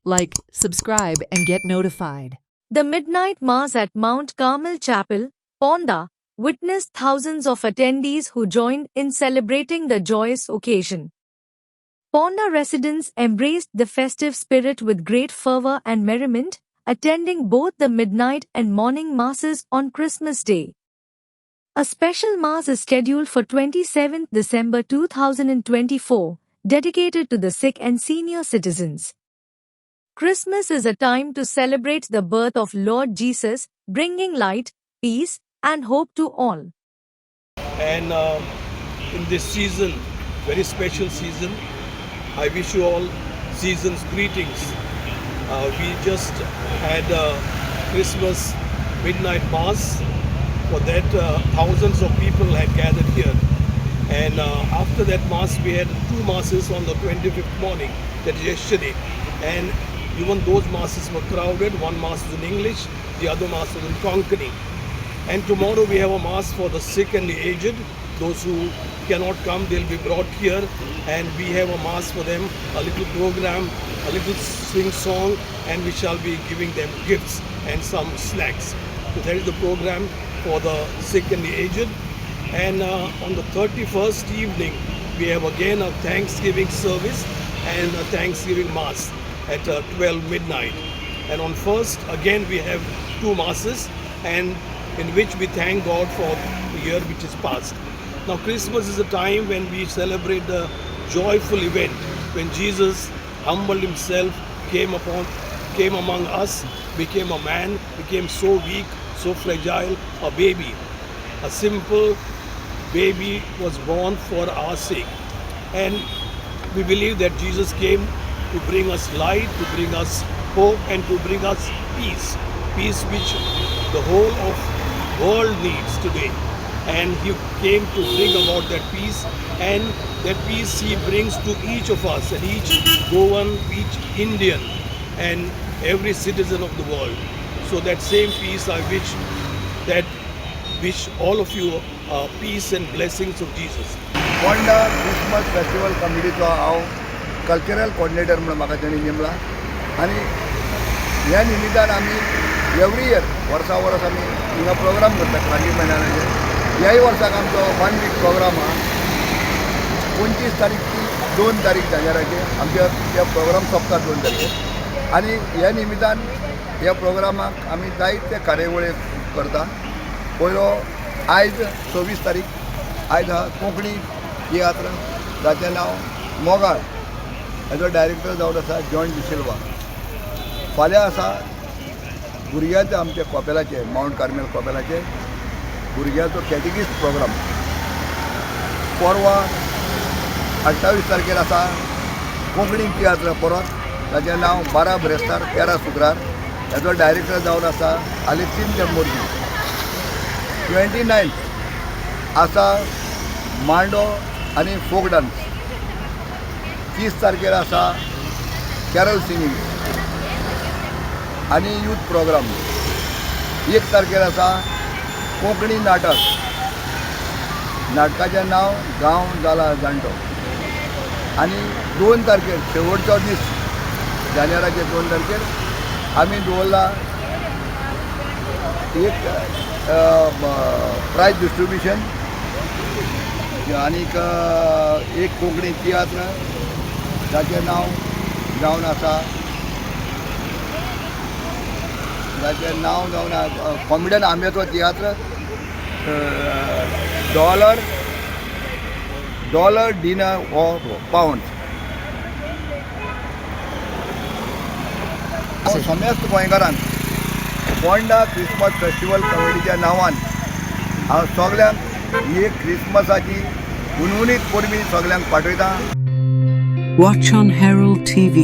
like, subscribe, and get notified. The midnight mass at Mount Carmel Chapel, Ponda, witnessed thousands of attendees who joined in celebrating the joyous occasion. Ponda residents embraced the festive spirit with great fervor and merriment, attending both the midnight and morning masses on Christmas Day. A special mass is scheduled for 27th December 2024, dedicated to the sick and senior citizens. Christmas is a time to celebrate the birth of Lord Jesus, bringing light, peace, and hope to all. And in this season, very special season, I wish you all season's greetings. We just had Christmas midnight mass. For that, thousands of people had gathered here. And after that mass, we had two masses on the 25th morning, that is yesterday. And even those masses were crowded. One mass was in English, the other mass was in Konkani. And tomorrow we have a mass for the sick and the aged. Those who cannot come, they'll be brought here, and we have a mass for them, a little program, a little sing song, and we shall be giving them gifts and some snacks. So that is the program for the sick and the aged. And on the 31st evening, we have again a Thanksgiving service and a Thanksgiving mass at 12 midnight. And on 1st, again we have two masses, and in which we thank God for the year which is past. Now Christmas is a time when we celebrate the joyful event when Jesus humbled himself, came among us, became a man, became so weak, so fragile, a baby. A simple baby was born for our sake. And we believe that Jesus came to bring us light, to bring us hope, and to bring us peace. Peace which the whole of world needs today. And he came to bring about that peace, and that peace he brings to each of us, and each Goan, each Indian, and every citizen of the world. So that same peace I wish all of you peace and blessings of Jesus. Ponda Christmas festival कमिटीचो हांव cultural coordinator म्हणून म्हाका ताणी नेमला आनी ह्या निमित्तान आमी every year वर्सा verse आमी हिंगा प्रोग्राम करता क्रांती मैदानाचेर. ह्याय वर्साक आमचो 1 वीक प्रोग्राम आहा. 25 तारीख ती 2 तारीख जानेराचे आमचे प्रोग्राम सोंपता 2 तारखेर. आनी ह्या निमित्तान ह्या प्रोग्रामाक आमी जायते कार्यावळी करता. पयलो आयज 26 तारीख आयज आहा कोंकणी तियात्र, जाचें नांव मोगाळ. हेजो डायरेक्टर जावन आसा जॉन डिसिल्वा. फाल्यां आसा भुरग्यांचे आमचे कॉपेलाचे माउंट कार्मेल कॉपेलाचे भुरग्यांचो कॅटेगिस्ट प्रोग्राम. परवा 28 तारखेर आसा कोंकणी तियात्र परत, ताचें नांव 12 ब्रेस्तार 13 सुग्रार. हेजो डायरेक्टर जावन आसा आलेक्सिंद्र मोर्जी. 29 आसा मांडो आनी फोक डान्स. 30 तारखेर आसा कॅरल सिंगींग आनी यूथ प्रोग्राम. 1 तारखेर आसा कोंकणी नाटक. नाटकाचें नांव गांव जाला जाणटो. आनी 2 तारखेर शेवटचो दीस जानेराचे 2 तारखेर आमी दवरला एक प्रायज डिस्ट्रिब्युशन आनीक एक कोंकणी तियात्र जाचें नांव जावन आसा कॉमेडियन आंब्याचो tiatr dollar dinner of pound. समेस्त गोंयकारांक पोंडा क्रिसमस फेस्टिवल कमिटीच्या नांवान हांव सगळ्यांक ही क्रिसमसाची उनउणीत परबीं सगळ्यांक पाठयता. Watch on Herald TV.